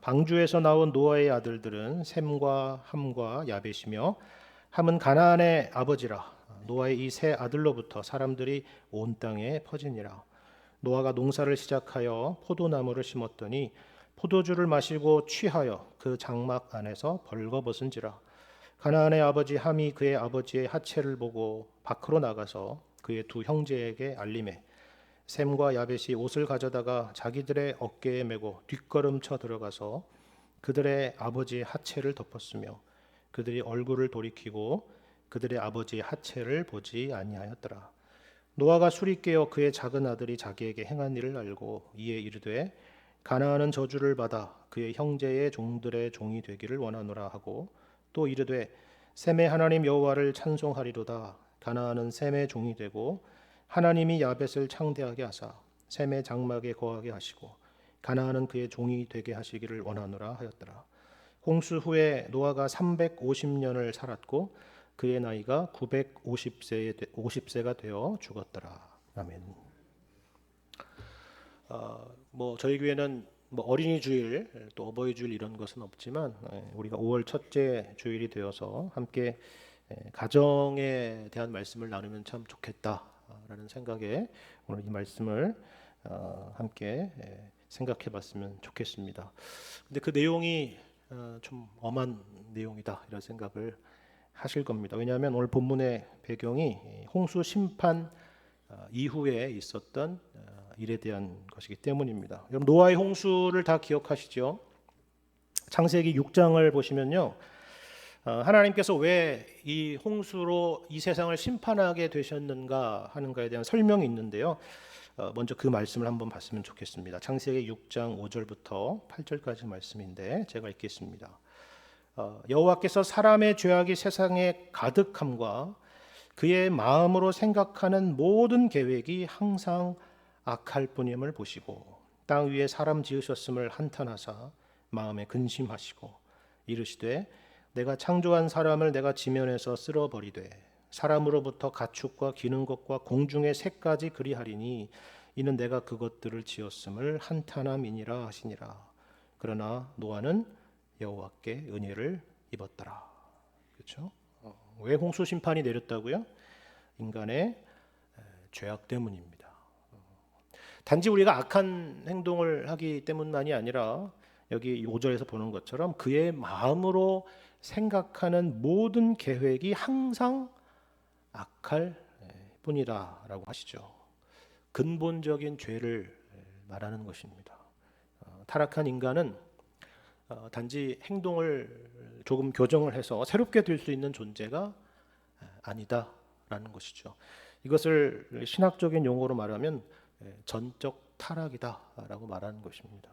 방주에서 나온 노아의 아들들은 셈과 함과 야벳이며 함은 가나안의 아버지라. 노아의 이 세 아들로부터 사람들이 온 땅에 퍼지니라. 노아가 농사를 시작하여 포도나무를 심었더니 포도주를 마시고 취하여 그 장막 안에서 벌거벗은지라. 가나안의 아버지 함이 그의 아버지의 하체를 보고 밖으로 나가서 그의 두 형제에게 알림해 셈과 야벳이 옷을 가져다가 자기들의 어깨에 메고 뒷걸음쳐 들어가서 그들의 아버지의 하체를 덮었으며 그들이 얼굴을 돌이키고 그들의 아버지의 하체를 보지 아니하였더라. 노아가 술이 깨어 그의 작은 아들이 자기에게 행한 일을 알고 이에 이르되 가나안은 저주를 받아 그의 형제의 종들의 종이 되기를 원하노라 하고 또 이르되 셈의 하나님 여호와를 찬송하리로다. 가나안은 셈의 종이 되고 하나님이 야벳을 창대하게 하사 셈의 장막에 거하게 하시고 가나안은 그의 종이 되게 하시기를 원하노라 하였더라. 홍수 후에 노아가 350년을 살았고 그의 나이가 950세가 되어 죽었더라. 아멘. 저희 교회는 어린이 주일 또 어버이 주일 이런 것은 없지만 우리가 5월 첫째 주일이 되어서 함께 가정에 대한 말씀을 나누면 참 좋겠다라는 생각에 오늘 이 말씀을 함께 생각해봤으면 좋겠습니다. 근데 그 내용이 좀 엄한 내용이다 이런 생각을 하실 겁니다. 왜냐하면 오늘 본문의 배경이 홍수 심판 이후에 있었던 일에 대한 것이기 때문입니다. 여러분 노아의 홍수를 다 기억하시죠? 창세기 6장을 보시면요, 하나님께서 왜 이 홍수로 이 세상을 심판하게 되셨는가 하는가에 대한 설명이 있는데요. 먼저 그 말씀을 한번 봤으면 좋겠습니다. 창세기 6장 5절부터 8절까지 말씀인데 제가 읽겠습니다. 여호와께서 사람의 죄악이 세상에 가득함과 그의 마음으로 생각하는 모든 계획이 항상 악할 뿐임을 보시고 땅 위에 사람 지으셨음을 한탄하사 마음에 근심하시고 이르시되 내가 창조한 사람을 내가 지면에서 쓸어버리되 사람으로부터 가축과 기는 것과 공중의 새까지 그리하리니 이는 내가 그것들을 지었음을 한탄함이니라 하시니라. 그러나 노아는 여호와께 은혜를 입었더라. 그렇죠? 왜 홍수 심판이 내렸다고요? 인간의 죄악 때문입니다. 단지 우리가 악한 행동을 하기 때문만이 아니라 여기 5절에서 보는 것처럼 그의 마음으로 생각하는 모든 계획이 항상 악할 뿐이다라고 하시죠. 근본적인 죄를 말하는 것입니다. 타락한 인간은 단지 행동을 조금 교정을 해서 새롭게 될 수 있는 존재가 아니다라는 것이죠. 이것을 신학적인 용어로 말하면 전적 타락이다라고 말하는 것입니다.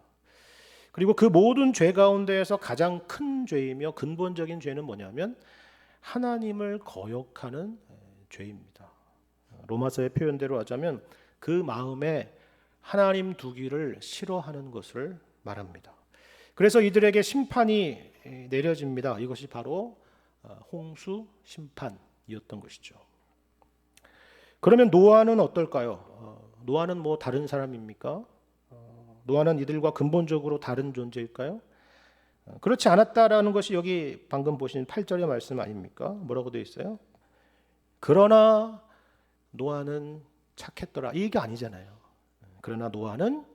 그리고 그 모든 죄 가운데에서 가장 큰 죄이며 근본적인 죄는 뭐냐면 하나님을 거역하는 죄입니다. 로마서의 표현대로 하자면 그 마음에 하나님 두기를 싫어하는 것을 말합니다. 그래서 이들에게 심판이 내려집니다. 이것이 바로 홍수 심판이었던 것이죠. 그러면 노아는 어떨까요? 노아는 뭐 다른 사람입니까? 노아는 이들과 근본적으로 다른 존재일까요? 그렇지 않았다라는 것이 여기 방금 보신 8절의 말씀 아닙니까? 뭐라고 되어 있어요? 그러나 노아는 착했더라. 이 얘기 아니잖아요. 그러나 노아는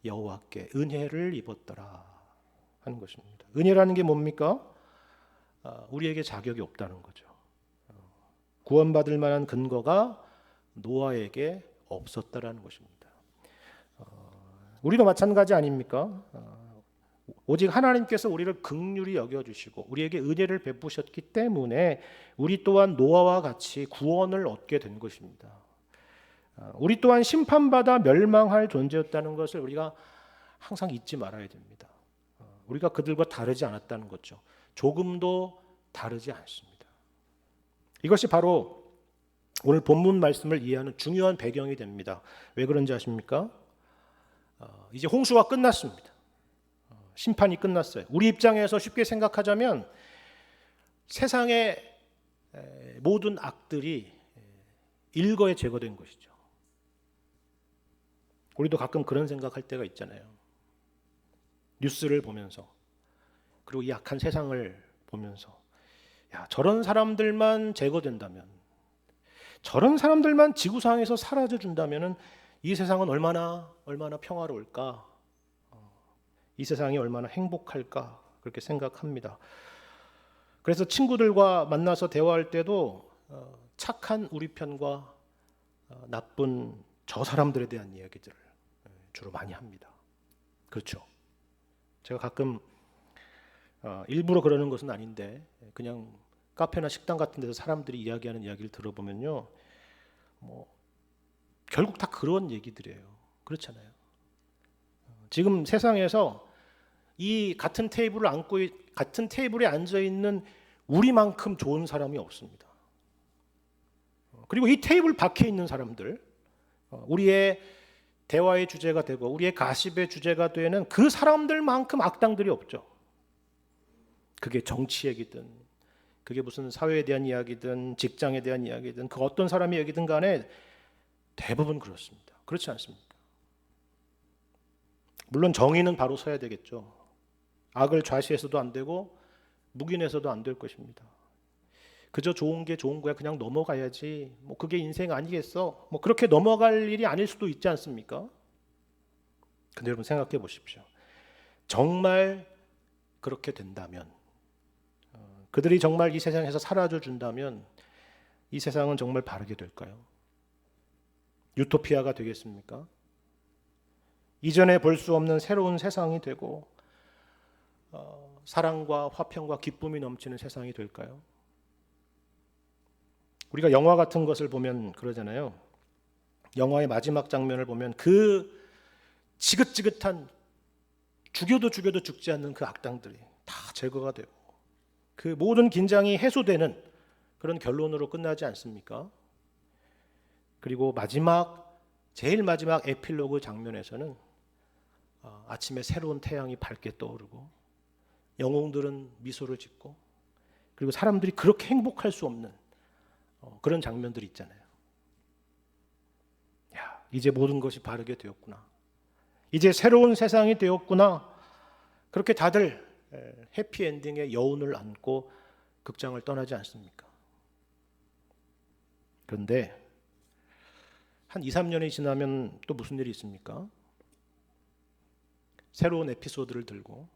여호와께 은혜를 입었더라 하는 것입니다. 은혜라는 게 뭡니까? 우리에게 자격이 없다는 거죠. 구원받을 만한 근거가 노아에게 없었다라는 것입니다. 우리도 마찬가지 아닙니까? 오직 하나님께서 우리를 긍휼히 여겨주시고 우리에게 은혜를 베푸셨기 때문에 우리 또한 노아와 같이 구원을 얻게 된 것입니다. 우리 또한 심판받아 멸망할 존재였다는 것을 우리가 항상 잊지 말아야 됩니다. 우리가 그들과 다르지 않았다는 거죠. 조금도 다르지 않습니다. 이것이 바로 오늘 본문 말씀을 이해하는 중요한 배경이 됩니다. 왜 그런지 아십니까? 이제 홍수가 끝났습니다. 심판이 끝났어요. 우리 입장에서 쉽게 생각하자면 세상의 모든 악들이 일거에 제거된 것이죠. 우리도 가끔 그런 생각할 때가 있잖아요. 뉴스를 보면서 그리고 이 악한 세상을 보면서 야, 저런 사람들만 제거된다면, 저런 사람들만 지구상에서 사라져 준다면은 이 세상은 얼마나 평화로울까? 이 세상이 얼마나 행복할까? 그렇게 생각합니다. 그래서 친구들과 만나서 대화할 때도 착한 우리 편과 나쁜 저 사람들에 대한 이야기들을 주로 많이 합니다. 그렇죠. 제가 가끔 일부러 그러는 것은 아닌데 그냥 카페나 식당 같은 데서 사람들이 이야기하는 이야기를 들어보면요, 뭐 결국 다 그런 얘기들이에요. 그렇잖아요. 지금 세상에서 이 같은 테이블에 앉아 있는 우리만큼 좋은 사람이 없습니다. 그리고 이 테이블 밖에 있는 사람들, 우리의 대화의 주제가 되고 우리의 가십의 주제가 되는 그 사람들만큼 악당들이 없죠. 그게 정치 얘기든, 그게 무슨 사회에 대한 이야기든, 직장에 대한 이야기든, 그 어떤 사람의 얘기든 간에 대부분 그렇습니다. 그렇지 않습니까? 물론 정의는 바로 서야 되겠죠. 악을 좌시해서도 안 되고 묵인해서도 안 될 것입니다. 그저 좋은 게 좋은 거야, 그냥 넘어가야지, 뭐 그게 인생 아니겠어, 뭐 그렇게 넘어갈 일이 아닐 수도 있지 않습니까? 근데 여러분 생각해 보십시오. 정말 그렇게 된다면, 그들이 정말 이 세상에서 사라져 준다면 이 세상은 정말 바르게 될까요? 유토피아가 되겠습니까? 이전에 볼 수 없는 새로운 세상이 되고 사랑과 화평과 기쁨이 넘치는 세상이 될까요? 우리가 영화 같은 것을 보면 그러잖아요. 영화의 마지막 장면을 보면 그 지긋지긋한 죽여도 죽지 않는 그 악당들이 다 제거가 되고 그 모든 긴장이 해소되는 그런 결론으로 끝나지 않습니까? 그리고 제일 마지막 에필로그 장면에서는 아침에 새로운 태양이 밝게 떠오르고 영웅들은 미소를 짓고 그리고 사람들이 그렇게 행복할 수 없는 그런 장면들이 있잖아요. 야, 이제 모든 것이 바르게 되었구나. 이제 새로운 세상이 되었구나. 그렇게 다들 해피엔딩의 여운을 안고 극장을 떠나지 않습니까? 그런데 한 2, 3년이 지나면 또 무슨 일이 있습니까? 새로운 에피소드를 들고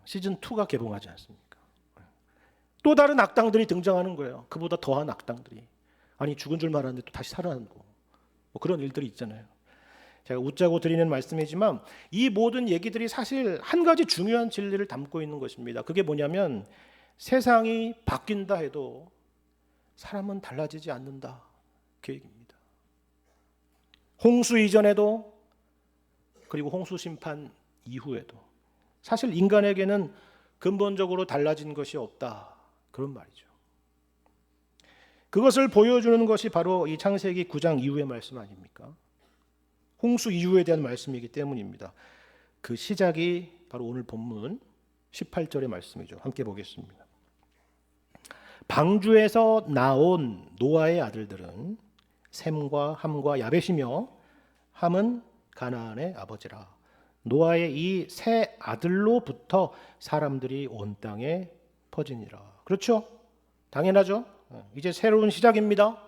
시즌2가 개봉하지 않습니까? 또 다른 악당들이 등장하는 거예요. 그보다 더한 악당들이. 아니 죽은 줄 알았는데 또 다시 살아나고 뭐 그런 일들이 있잖아요. 제가 웃자고 드리는 말씀이지만 이 모든 얘기들이 사실 한 가지 중요한 진리를 담고 있는 것입니다. 그게 뭐냐면 세상이 바뀐다 해도 사람은 달라지지 않는다. 그 얘기입니다. 홍수 이전에도 그리고 홍수 심판 이후에도 사실 인간에게는 근본적으로 달라진 것이 없다. 그런 말이죠. 그것을 보여주는 것이 바로 이 창세기 9장 이후의 말씀 아닙니까? 홍수 이후에 대한 말씀이기 때문입니다. 그 시작이 바로 오늘 본문 18절의 말씀이죠. 함께 보겠습니다. 방주에서 나온 노아의 아들들은 셈과 함과 야벳이며 함은 가나안의 아버지라. 노아의 이 세 아들로부터 사람들이 온 땅에 퍼지니라. 그렇죠? 당연하죠. 이제 새로운 시작입니다.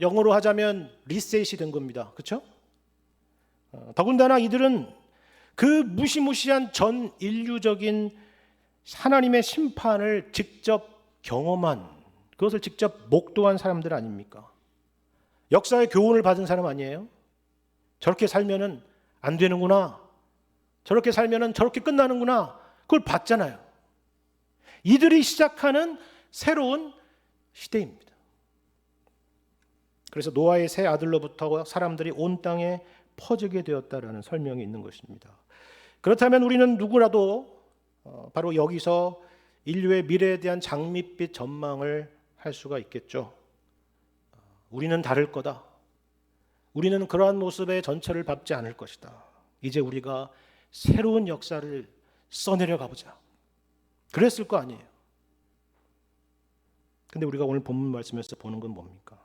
영어로 하자면 리셋이 된 겁니다. 그렇죠? 더군다나 이들은 그 무시무시한 전 인류적인 하나님의 심판을 직접 경험한, 그것을 직접 목도한 사람들 아닙니까? 역사의 교훈을 받은 사람 아니에요? 저렇게 살면은 안 되는구나, 저렇게 살면은 저렇게 끝나는구나, 그걸 봤잖아요. 이들이 시작하는 새로운 시대입니다. 그래서 노아의 세 아들로부터 사람들이 온 땅에 퍼지게 되었다라는 설명이 있는 것입니다. 그렇다면 우리는 누구라도 바로 여기서 인류의 미래에 대한 장밋빛 전망을 할 수가 있겠죠. 우리는 다를 거다. 우리는 그러한 모습의 전철을 밟지 않을 것이다. 이제 우리가 새로운 역사를 써내려 가보자. 그랬을 거 아니에요. 근데 우리가 오늘 본문 말씀에서 보는 건 뭡니까?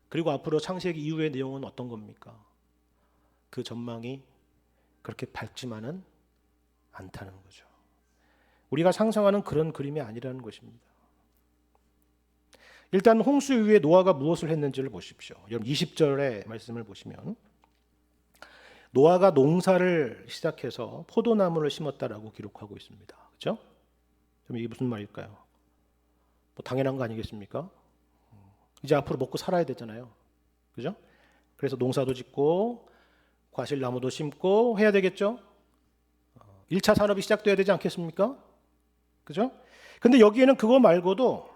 그리고 앞으로 창세기 이후의 내용은 어떤 겁니까? 그 전망이 그렇게 밝지만은 않다는 거죠. 우리가 상상하는 그런 그림이 아니라는 것입니다. 일단 홍수 이후에 노아가 무엇을 했는지를 보십시오. 여러분 20절의 말씀을 보시면 노아가 농사를 시작해서 포도나무를 심었다라고 기록하고 있습니다. 그렇죠? 그럼 이게 무슨 말일까요? 뭐 당연한 거 아니겠습니까? 이제 앞으로 먹고 살아야 되잖아요. 그죠? 그래서 농사도 짓고 과실나무도 심고 해야 되겠죠? 1차 산업이 시작돼야 되지 않겠습니까? 그죠? 근데 여기에는 그거 말고도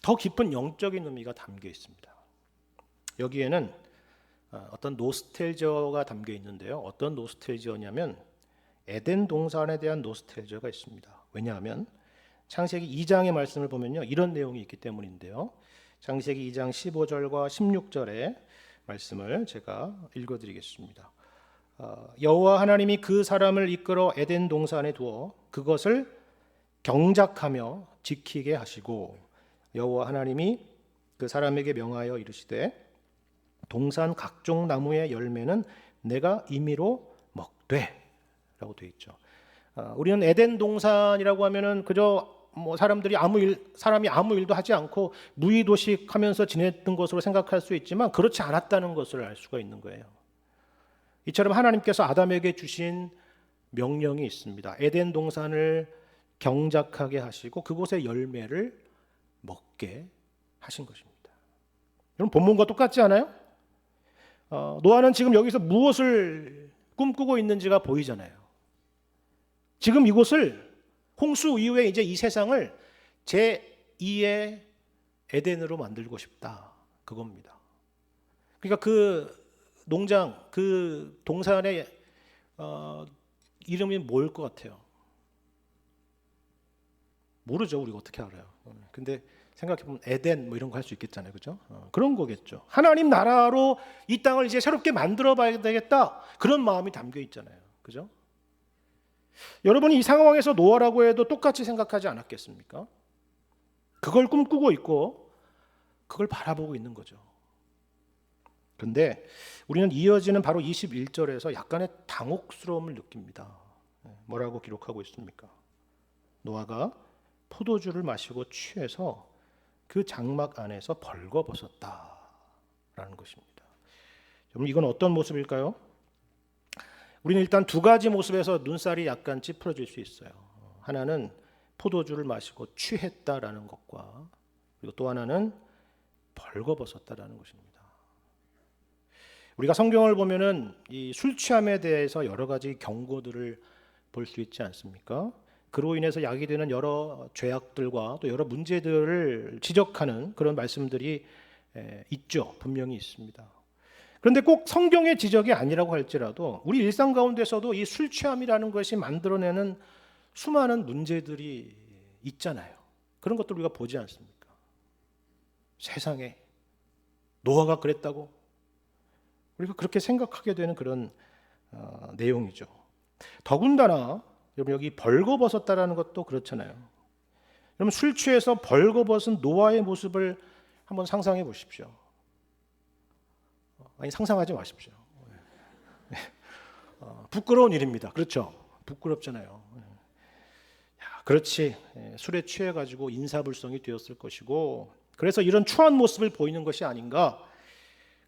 더 깊은 영적인 의미가 담겨 있습니다. 여기에는 어떤 노스텔지어가 담겨 있는데요. 어떤 노스텔지어냐면 에덴 동산에 대한 노스텔지어가 있습니다. 왜냐하면 창세기 2장의 말씀을 보면요. 이런 내용이 있기 때문인데요. 창세기 2장 15절과 16절의 말씀을 제가 읽어드리겠습니다. 여호와 하나님이 그 사람을 이끌어 에덴 동산에 두어 그것을 경작하며 지키게 하시고 여호와 하나님이 그 사람에게 명하여 이르시되 동산 각종 나무의 열매는 내가 임의로 먹되 라고 되어 있죠. 우리는 에덴 동산이라고 하면은 그저 사람이 아무 일도 하지 않고 무의도식하면서 지냈던 것으로 생각할 수 있지만 그렇지 않았다는 것을 알 수가 있는 거예요. 이처럼 하나님께서 아담에게 주신 명령이 있습니다. 에덴 동산을 경작하게 하시고 그곳의 열매를 먹게 하신 것입니다. 여러분 본문과 똑같지 않아요? 노아는 지금 여기서 무엇을 꿈꾸고 있는지가 보이잖아요. 지금 이곳을 홍수 이후에 이제 이 세상을 제2의 에덴으로 만들고 싶다. 그겁니다. 그러니까 그 농장, 그 동산의 이름이 뭘 것 같아요? 모르죠. 우리가 어떻게 알아요? 근데 생각해보면 에덴 뭐 이런 거 할 수 있겠잖아요. 그죠? 그런 거겠죠. 하나님 나라로 이 땅을 이제 새롭게 만들어 봐야 되겠다. 그런 마음이 담겨 있잖아요. 그죠? 여러분이 이 상황에서 노아라고 해도 똑같이 생각하지 않았겠습니까? 그걸 꿈꾸고 있고 그걸 바라보고 있는 거죠. 그런데 우리는 이어지는 바로 21절에서 약간의 당혹스러움을 느낍니다. 뭐라고 기록하고 있습니까? 노아가 포도주를 마시고 취해서 그 장막 안에서 벌거벗었다라는 것입니다. 여러분 이건 어떤 모습일까요? 우리는 일단 두 가지 모습에서 눈살이 약간 찌푸려질 수 있어요. 하나는 포도주를 마시고 취했다라는 것과 그리고 또 하나는 벌거벗었다라는 것입니다. 우리가 성경을 보면은 이 술 취함에 대해서 여러 가지 경고들을 볼 수 있지 않습니까? 그로 인해서 야기되는 여러 죄악들과 또 여러 문제들을 지적하는 그런 말씀들이 있죠. 분명히 있습니다. 그런데 꼭 성경의 지적이 아니라고 할지라도 우리 일상 가운데서도 이 술 취함이라는 것이 만들어내는 수많은 문제들이 있잖아요. 그런 것들 우리가 보지 않습니까? 세상에 노아가 그랬다고 우리가 그렇게 생각하게 되는 그런 내용이죠. 더군다나 여러분 여기 벌거벗었다라는 것도 그렇잖아요. 여러분 술 취해서 벌거벗은 노아의 모습을 한번 상상해 보십시오. 아니 상상하지 마십시오. 부끄러운 일입니다. 그렇죠? 부끄럽잖아요. 그렇지. 술에 취해가지고 인사불성이 되었을 것이고 그래서 이런 추한 모습을 보이는 것이 아닌가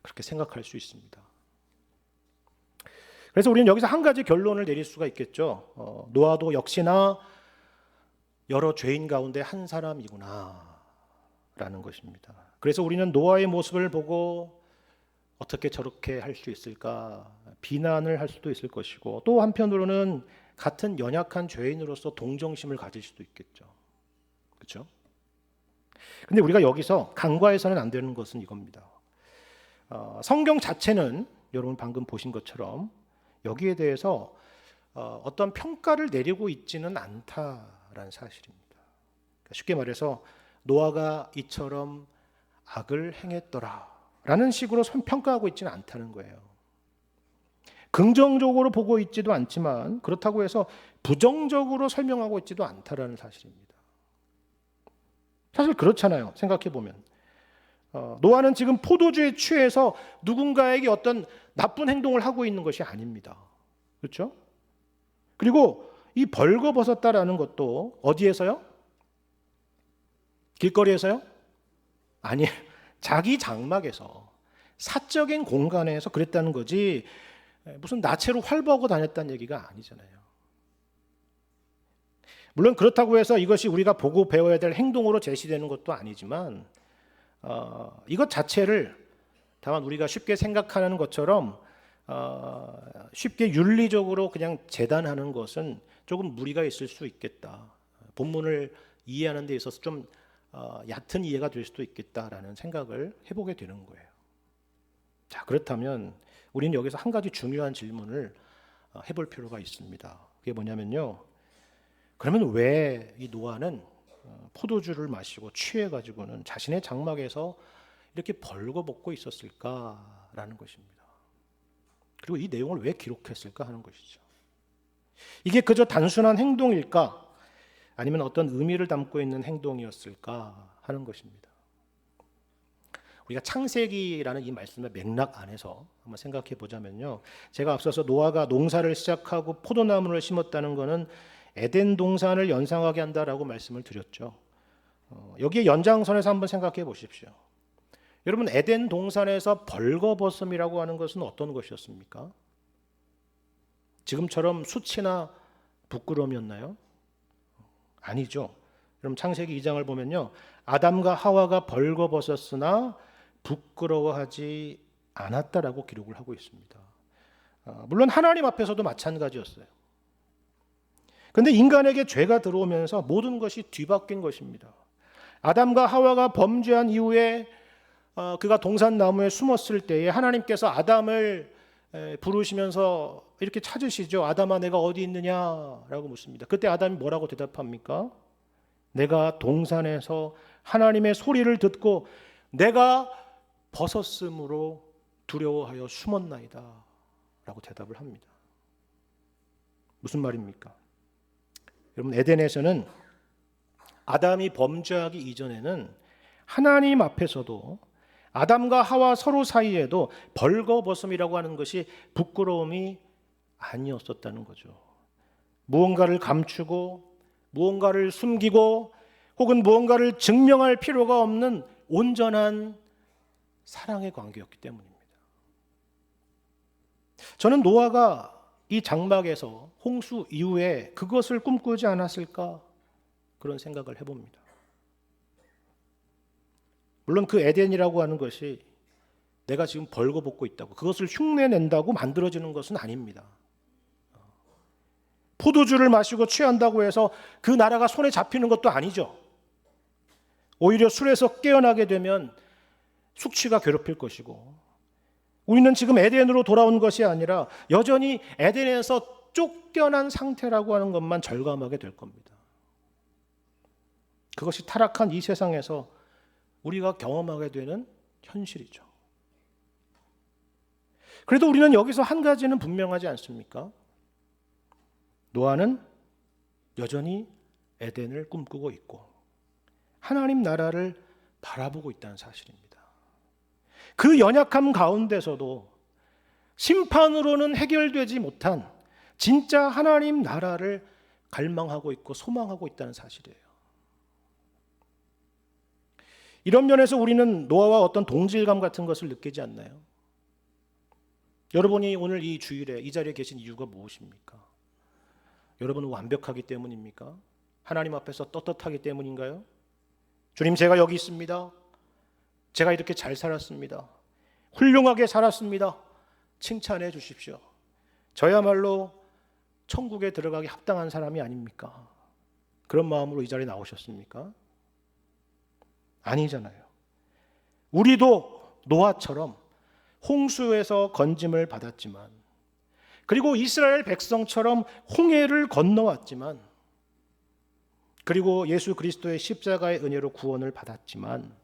그렇게 생각할 수 있습니다. 그래서 우리는 여기서 한 가지 결론을 내릴 수가 있겠죠. 노아도 역시나 여러 죄인 가운데 한 사람이구나 라는 것입니다. 그래서 우리는 노아의 모습을 보고 어떻게 저렇게 할 수 있을까 비난을 할 수도 있을 것이고 또 한편으로는 같은 연약한 죄인으로서 동정심을 가질 수도 있겠죠. 그렇죠? 근데 우리가 여기서 간과해서는 안 되는 것은 이겁니다. 성경 자체는 여러분 방금 보신 것처럼 여기에 대해서 어떤 평가를 내리고 있지는 않다라는 사실입니다. 그러니까 쉽게 말해서 노아가 이처럼 악을 행했더라라는 식으로 평가하고 있지는 않다는 거예요. 긍정적으로 보고 있지도 않지만 그렇다고 해서 부정적으로 설명하고 있지도 않다라는 사실입니다. 사실 그렇잖아요. 생각해 보면 노아는 지금 포도주에 취해서 누군가에게 어떤 나쁜 행동을 하고 있는 것이 아닙니다. 그렇죠? 그리고 이 벌거벗었다라는 것도 어디에서요? 길거리에서요? 아니, 자기 장막에서, 사적인 공간에서 그랬다는 거지 무슨 나체로 활보하고 다녔다는 얘기가 아니잖아요. 물론 그렇다고 해서 이것이 우리가 보고 배워야 될 행동으로 제시되는 것도 아니지만 이것 자체를 다만 우리가 쉽게 생각하는 것처럼 쉽게 윤리적으로 그냥 재단하는 것은 조금 무리가 있을 수 있겠다. 본문을 이해하는 데 있어서 좀 얕은 이해가 될 수도 있겠다라는 생각을 해보게 되는 거예요. 자, 그렇다면 우리는 여기서 한 가지 중요한 질문을 해볼 필요가 있습니다. 그게 뭐냐면요. 그러면 왜 이 노아는 포도주를 마시고 취해가지고는 자신의 장막에서 이렇게 벌거벗고 있었을까라는 것입니다. 그리고 이 내용을 왜 기록했을까 하는 것이죠. 이게 그저 단순한 행동일까? 아니면 어떤 의미를 담고 있는 행동이었을까 하는 것입니다. 우리가 창세기라는 이 말씀의 맥락 안에서 한번 생각해 보자면요. 제가 앞서서 노아가 농사를 시작하고 포도나무를 심었다는 것은 에덴 동산을 연상하게 한다라고 말씀을 드렸죠. 여기에 연장선에서 한번 생각해 보십시오. 여러분, 에덴 동산에서 벌거벗음이라고 하는 것은 어떤 것이었습니까? 지금처럼 수치나 부끄러움이었나요? 아니죠. 그럼 창세기 2장을 보면요. 아담과 하와가 벌거벗었으나 부끄러워하지 않았다라고 기록을 하고 있습니다. 물론 하나님 앞에서도 마찬가지였어요. 그런데 인간에게 죄가 들어오면서 모든 것이 뒤바뀐 것입니다. 아담과 하와가 범죄한 이후에 그가 동산나무에 숨었을 때에 하나님께서 아담을 부르시면서 이렇게 찾으시죠. 아담아, 내가 어디 있느냐라고 묻습니다. 그때 아담이 뭐라고 대답합니까? 내가 동산에서 하나님의 소리를 듣고 내가 벗었으므로 두려워하여 숨었나이다 라고 대답을 합니다. 무슨 말입니까? 여러분, 에덴에서는 아담이 범죄하기 이전에는 하나님 앞에서도 아담과 하와 서로 사이에도 벌거벗음이라고 하는 것이 부끄러움이 아니었었다는 거죠. 무언가를 감추고 무언가를 숨기고 혹은 무언가를 증명할 필요가 없는 온전한 사랑의 관계였기 때문입니다. 저는 노아가 이 장막에서 홍수 이후에 그것을 꿈꾸지 않았을까 그런 생각을 해봅니다. 물론 그 에덴이라고 하는 것이 내가 지금 벌거벗고 있다고 그것을 흉내낸다고 만들어지는 것은 아닙니다. 포도주를 마시고 취한다고 해서 그 나라가 손에 잡히는 것도 아니죠. 오히려 술에서 깨어나게 되면 숙취가 괴롭힐 것이고 우리는 지금 에덴으로 돌아온 것이 아니라 여전히 에덴에서 쫓겨난 상태라고 하는 것만 절감하게 될 겁니다. 그것이 타락한 이 세상에서 우리가 경험하게 되는 현실이죠. 그래도 우리는 여기서 한 가지는 분명하지 않습니까? 노아는 여전히 에덴을 꿈꾸고 있고 하나님 나라를 바라보고 있다는 사실입니다. 그 연약함 가운데서도 심판으로는 해결되지 못한 진짜 하나님 나라를 갈망하고 있고 소망하고 있다는 사실이에요. 이런 면에서 우리는 노아와 어떤 동질감 같은 것을 느끼지 않나요? 여러분이 오늘 이 주일에 이 자리에 계신 이유가 무엇입니까? 여러분은 완벽하기 때문입니까? 하나님 앞에서 떳떳하기 때문인가요? 주님, 제가 여기 있습니다. 제가 이렇게 잘 살았습니다. 훌륭하게 살았습니다. 칭찬해 주십시오. 저야말로 천국에 들어가기 합당한 사람이 아닙니까? 그런 마음으로 이 자리에 나오셨습니까? 아니잖아요. 우리도 노아처럼 홍수에서 건짐을 받았지만 그리고 이스라엘 백성처럼 홍해를 건너왔지만 그리고 예수 그리스도의 십자가의 은혜로 구원을 받았지만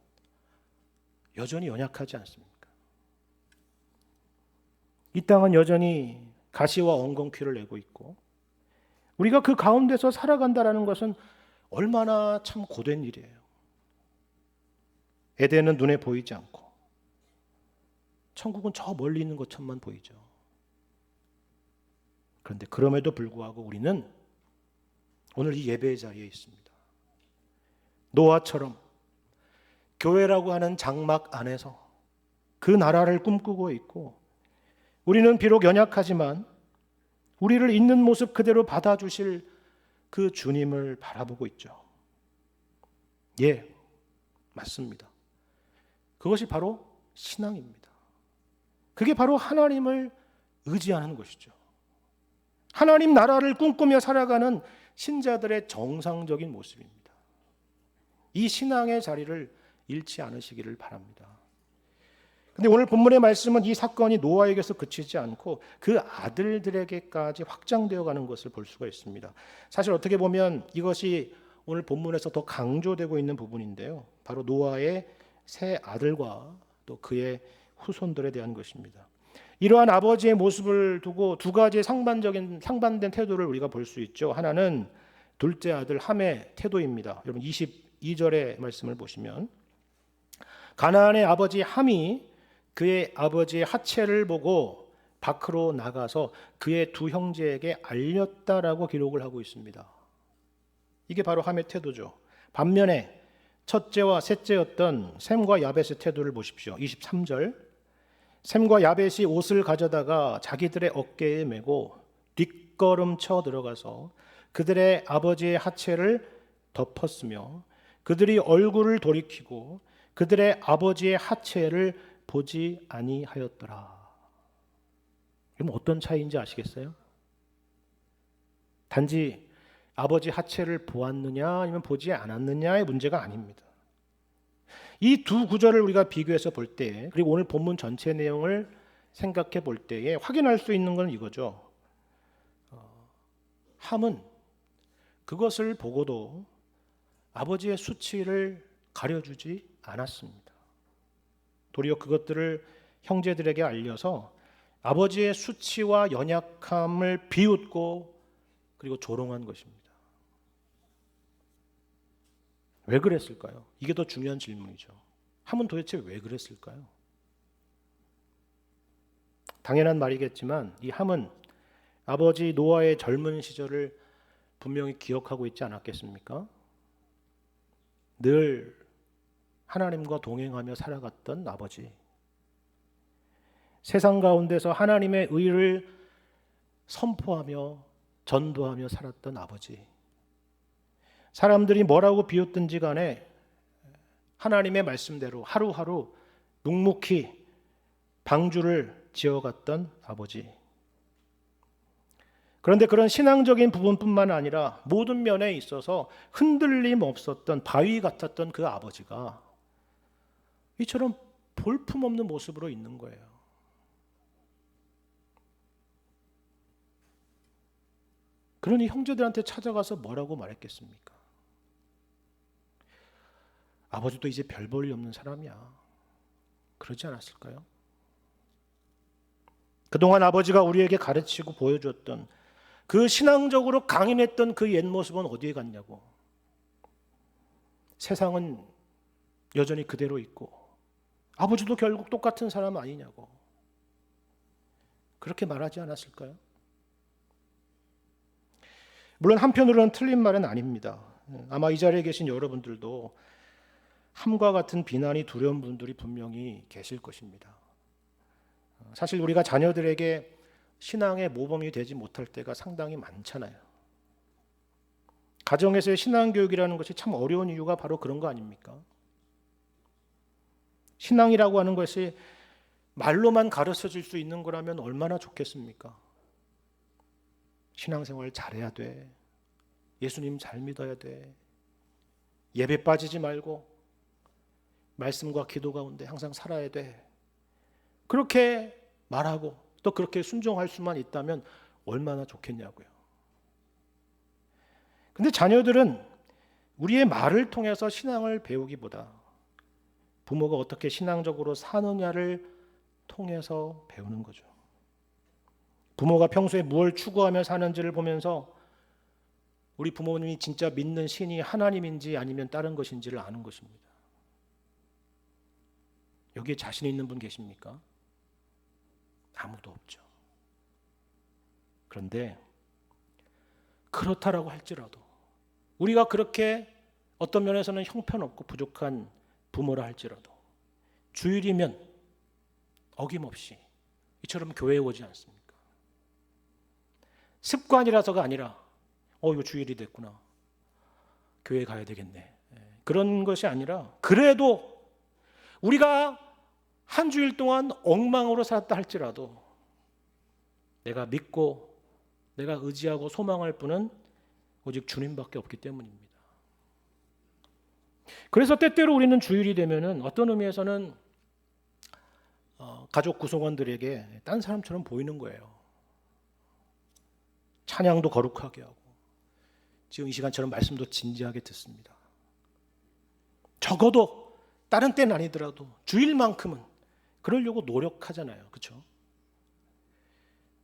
여전히 연약하지 않습니까? 이 땅은 여전히 가시와 엉겅퀴를 내고 있고 우리가 그 가운데서 살아간다는 것은 얼마나 참 고된 일이에요. 에덴은 눈에 보이지 않고 천국은 저 멀리 있는 것처럼만 보이죠. 그런데 그럼에도 불구하고 우리는 오늘 이 예배의 자리에 있습니다. 노아처럼 교회라고 하는 장막 안에서 그 나라를 꿈꾸고 있고, 우리는 비록 연약하지만 우리를 있는 모습 그대로 받아주실 그 주님을 바라보고 있죠. 예, 맞습니다. 그것이 바로 신앙입니다. 그게 바로 하나님을 의지하는 것이죠. 하나님 나라를 꿈꾸며 살아가는 신자들의 정상적인 모습입니다. 이 신앙의 자리를 잃지 않으시기를 바랍니다. 근데 오늘 본문의 말씀은 이 사건이 노아에게서 그치지 않고 그 아들들에게까지 확장되어 가는 것을 볼 수가 있습니다. 사실 어떻게 보면 이것이 오늘 본문에서 더 강조되고 있는 부분인데요. 바로 노아의 세 아들과 또 그의 후손들에 대한 것입니다. 이러한 아버지의 모습을 두고 두 가지의 상반된 태도를 우리가 볼 수 있죠. 하나는 둘째 아들 함의 태도입니다. 여러분 22절의 말씀을 보시면, 가나안의 아버지 함이 그의 아버지의 하체를 보고 밖으로 나가서 그의 두 형제에게 알렸다라고 기록을 하고 있습니다. 이게 바로 함의 태도죠. 반면에 첫째와 셋째였던 셈과 야벳의 태도를 보십시오. 23절, 셈과 야벳이 옷을 가져다가 자기들의 어깨에 메고 뒷걸음쳐 들어가서 그들의 아버지의 하체를 덮었으며 그들이 얼굴을 돌이키고 그들의 아버지의 하체를 보지 아니하였더라. 그럼 어떤 차이인지 아시겠어요? 단지 아버지 하체를 보았느냐 아니면 보지 않았느냐의 문제가 아닙니다. 이 두 구절을 우리가 비교해서 볼 때, 그리고 오늘 본문 전체 내용을 생각해 볼 때에 확인할 수 있는 건 이거죠. 함은 그것을 보고도 아버지의 수치를 가려주지 않았습니다. 도리어 그것들을 형제들에게 알려서 아버지의 수치와 연약함을 비웃고 그리고 조롱한 것입니다. 왜 그랬을까요? 이게 더 중요한 질문이죠. 함은 도대체 왜 그랬을까요? 당연한 말이겠지만 이 함은 아버지 노아의 젊은 시절을 분명히 기억하고 있지 않았겠습니까? 늘 하나님과 동행하며 살아갔던 아버지, 세상 가운데서 하나님의 의를 선포하며 전도하며 살았던 아버지, 사람들이 뭐라고 비웃든지 간에 하나님의 말씀대로 하루하루 묵묵히 방주를 지어갔던 아버지. 그런데 그런 신앙적인 부분뿐만 아니라 모든 면에 있어서 흔들림 없었던 바위 같았던 그 아버지가 이처럼 볼품없는 모습으로 있는 거예요. 그러니 형제들한테 찾아가서 뭐라고 말했겠습니까? 아버지도 이제 별 볼 일 없는 사람이야. 그러지 않았을까요? 그동안 아버지가 우리에게 가르치고 보여줬던 그 신앙적으로 강인했던 그 옛 모습은 어디에 갔냐고. 세상은 여전히 그대로 있고 아버지도 결국 똑같은 사람 아니냐고. 그렇게 말하지 않았을까요? 물론 한편으로는 틀린 말은 아닙니다. 아마 이 자리에 계신 여러분들도 함과 같은 비난이 두려운 분들이 분명히 계실 것입니다. 사실 우리가 자녀들에게 신앙의 모범이 되지 못할 때가 상당히 많잖아요. 가정에서의 신앙교육이라는 것이 참 어려운 이유가 바로 그런 거 아닙니까? 신앙이라고 하는 것이 말로만 가르쳐질 수 있는 거라면 얼마나 좋겠습니까? 신앙생활 잘해야 돼. 예수님 잘 믿어야 돼. 예배 빠지지 말고 말씀과 기도 가운데 항상 살아야 돼. 그렇게 말하고 또 그렇게 순종할 수만 있다면 얼마나 좋겠냐고요. 근데 자녀들은 우리의 말을 통해서 신앙을 배우기보다 부모가 어떻게 신앙적으로 사느냐를 통해서 배우는 거죠. 부모가 평소에 무엇을 추구하며 사는지를 보면서 우리 부모님이 진짜 믿는 신이 하나님인지 아니면 다른 것인지를 아는 것입니다. 여기에 자신 있는 분 계십니까? 아무도 없죠. 그런데 그렇다라고 할지라도 우리가 그렇게 어떤 면에서는 형편없고 부족한 부모라 할지라도 주일이면 어김없이 이처럼 교회에 오지 않습니까? 습관이라서가 아니라 이거 주일이 됐구나, 교회 가야 되겠네, 그런 것이 아니라 그래도 우리가 한 주일 동안 엉망으로 살았다 할지라도 내가 믿고 내가 의지하고 소망할 분은 오직 주님밖에 없기 때문입니다. 그래서 때때로 우리는 주일이 되면은 어떤 의미에서는 가족 구성원들에게 딴 사람처럼 보이는 거예요. 찬양도 거룩하게 하고 지금 이 시간처럼 말씀도 진지하게 듣습니다. 적어도 다른 때는 아니더라도 주일만큼은 그러려고 노력하잖아요. 그렇죠?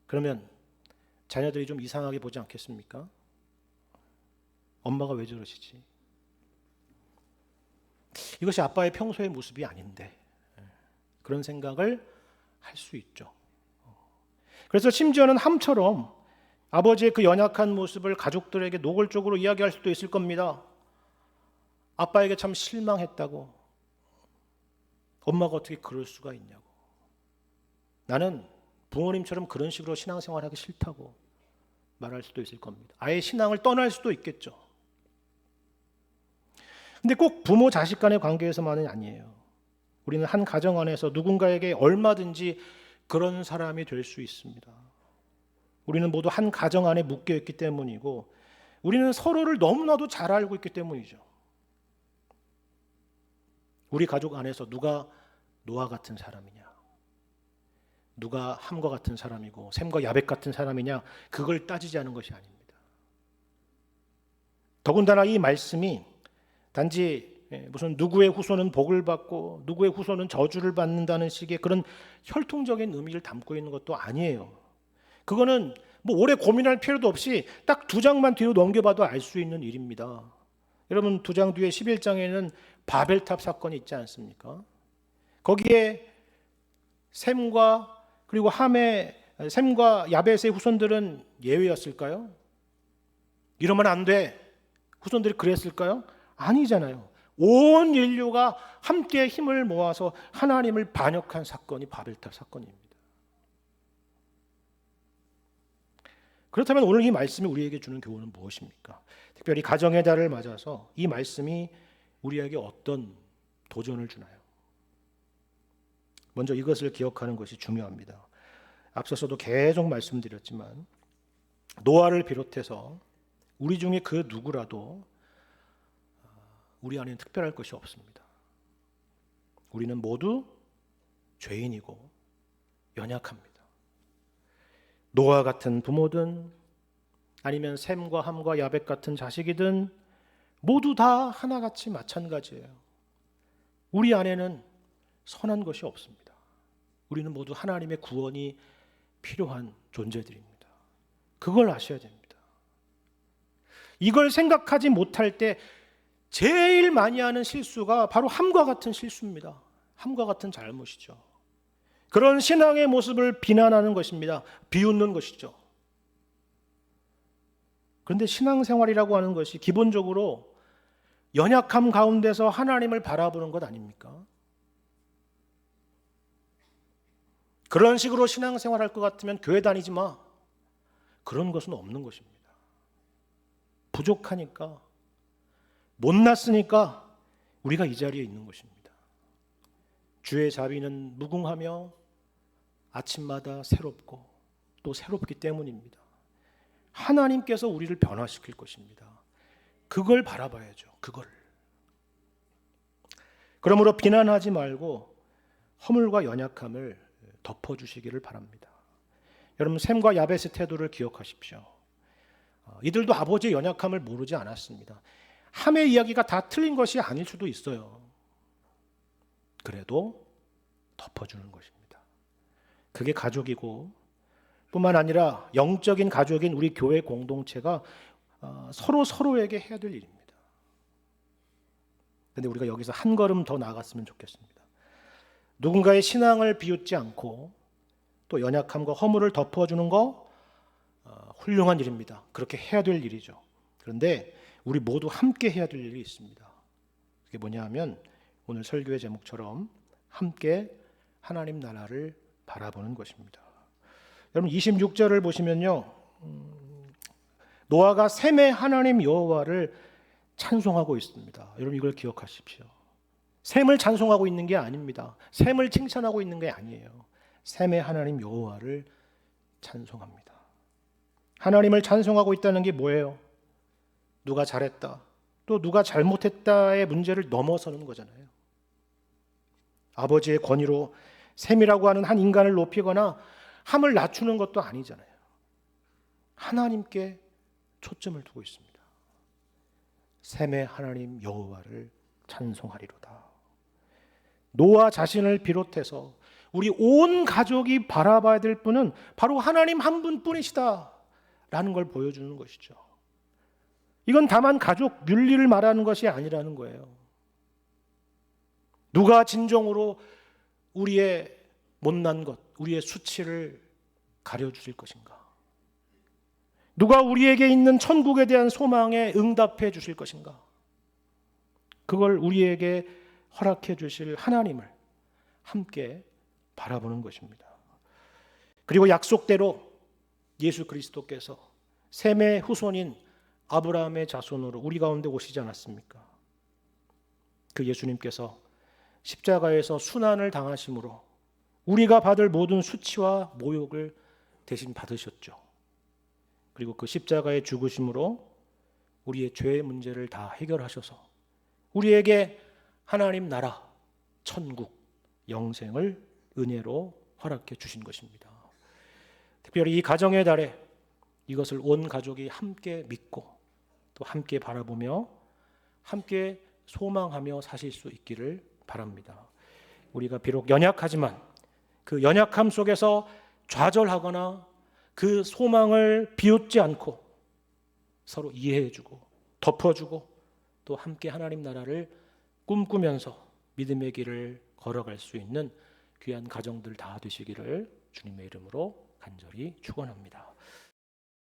그러면 자녀들이 좀 이상하게 보지 않겠습니까? 엄마가 왜 저러시지? 이것이 아빠의 평소의 모습이 아닌데, 그런 생각을 할 수 있죠. 그래서 심지어는 함처럼 아버지의 그 연약한 모습을 가족들에게 노골적으로 이야기할 수도 있을 겁니다. 아빠에게 참 실망했다고. 엄마가 어떻게 그럴 수가 있냐고. 나는 부모님처럼 그런 식으로 신앙생활하기 싫다고 말할 수도 있을 겁니다. 아예 신앙을 떠날 수도 있겠죠. 근데 꼭 부모 자식 간의 관계에서만은 아니에요. 우리는 한 가정 안에서 누군가에게 얼마든지 그런 사람이 될 수 있습니다. 우리는 모두 한 가정 안에 묶여 있기 때문이고 우리는 서로를 너무나도 잘 알고 있기 때문이죠. 우리 가족 안에서 누가 노아 같은 사람이냐, 누가 함과 같은 사람이고 셈과 야벳 같은 사람이냐, 그걸 따지지 않은 것이 아닙니다. 더군다나 이 말씀이 단지 무슨 누구의 후손은 복을 받고 누구의 후손은 저주를 받는다는 식의 그런 혈통적인 의미를 담고 있는 것도 아니에요. 그거는 뭐 오래 고민할 필요도 없이 딱 2장만 뒤로 넘겨봐도 알 수 있는 일입니다. 여러분 2장 뒤에 11장에는 바벨탑 사건이 있지 않습니까? 거기에 셈과 그리고 셈과 야벳의 후손들은 예외였을까요? 이러면 안 돼, 후손들이 그랬을까요? 아니잖아요. 온 인류가 함께 힘을 모아서 하나님을 반역한 사건이 바벨탑 사건입니다. 그렇다면 오늘 이 말씀이 우리에게 주는 교훈은 무엇입니까? 특별히 가정의 달을 맞아서 이 말씀이 우리에게 어떤 도전을 주나요? 먼저 이것을 기억하는 것이 중요합니다. 앞서서도 계속 말씀드렸지만 노아를 비롯해서 우리 중에 그 누구라도 우리 안에는 특별할 것이 없습니다. 우리는 모두 죄인이고 연약합니다. 노아 같은 부모든 아니면 셈과 함과 야벳 같은 자식이든 모두 다 하나같이 마찬가지예요. 우리 안에는 선한 것이 없습니다. 우리는 모두 하나님의 구원이 필요한 존재들입니다. 그걸 아셔야 됩니다. 이걸 생각하지 못할 때 제일 많이 하는 실수가 바로 함과 같은 실수입니다. 함과 같은 잘못이죠. 그런 신앙의 모습을 비난하는 것입니다. 비웃는 것이죠. 그런데 신앙생활이라고 하는 것이 기본적으로 연약함 가운데서 하나님을 바라보는 것 아닙니까? 그런 식으로 신앙생활할 것 같으면 교회 다니지 마. 그런 것은 없는 것입니다. 부족하니까, 못났으니까 우리가 이 자리에 있는 것입니다. 주의 자비는 무궁하며 아침마다 새롭고 또 새롭기 때문입니다. 하나님께서 우리를 변화시킬 것입니다. 그걸 바라봐야죠. 그걸. 그러므로 비난하지 말고 허물과 연약함을 덮어주시기를 바랍니다. 여러분 셈과 야벳의 태도를 기억하십시오. 이들도 아버지의 연약함을 모르지 않았습니다. 함의 이야기가 다 틀린 것이 아닐 수도 있어요. 그래도 덮어주는 것입니다. 그게 가족이고 뿐만 아니라 영적인 가족인 우리 교회 공동체가 서로에게 해야 될 일입니다. 그런데 우리가 여기서 한 걸음 더 나아갔으면 좋겠습니다. 누군가의 신앙을 비웃지 않고 또 연약함과 허물을 덮어주는 거 훌륭한 일입니다. 그렇게 해야 될 일이죠. 그런데 우리 모두 함께 해야 될 일이 있습니다. 그게 뭐냐 하면 오늘 설교의 제목처럼 함께 하나님 나라를 바라보는 것입니다. 여러분 26절을 보시면요, 노아가 셈의 하나님 여호와를 찬송하고 있습니다. 여러분 이걸 기억하십시오. 셈을 찬송하고 있는 게 아닙니다. 셈을 칭찬하고 있는 게 아니에요. 셈의 하나님 여호와를 찬송합니다. 하나님을 찬송하고 있다는 게 뭐예요? 누가 잘했다, 또 누가 잘못했다의 문제를 넘어서는 거잖아요. 아버지의 권위로 셈이라고 하는 한 인간을 높이거나 함을 낮추는 것도 아니잖아요. 하나님께 초점을 두고 있습니다. 셈의 하나님 여호와를 찬송하리로다. 노아 자신을 비롯해서 우리 온 가족이 바라봐야 될 분은 바로 하나님 한 분뿐이시다라는 걸 보여주는 것이죠. 이건 다만 가족 윤리를 말하는 것이 아니라는 거예요. 누가 진정으로 우리의 못난 것, 우리의 수치를 가려주실 것인가? 누가 우리에게 있는 천국에 대한 소망에 응답해 주실 것인가? 그걸 우리에게 허락해 주실 하나님을 함께 바라보는 것입니다. 그리고 약속대로 예수 그리스도께서 셈의 후손인 아브라함의 자손으로 우리 가운데 오시지 않았습니까? 그 예수님께서 십자가에서 순환을 당하심으로 우리가 받을 모든 수치와 모욕을 대신 받으셨죠. 그리고 그 십자가의 죽으심으로 우리의 죄의 문제를 다 해결하셔서 우리에게 하나님 나라, 천국, 영생을 은혜로 허락해 주신 것입니다. 특별히 이 가정의 달에 이것을 온 가족이 함께 믿고 또 함께 바라보며 함께 소망하며 사실 수 있기를 바랍니다. 우리가 비록 연약하지만 그 연약함 속에서 좌절하거나 그 소망을 비웃지 않고 서로 이해해주고 덮어주고 또 함께 하나님 나라를 꿈꾸면서 믿음의 길을 걸어갈 수 있는 귀한 가정들 다 되시기를 주님의 이름으로 간절히 축원합니다.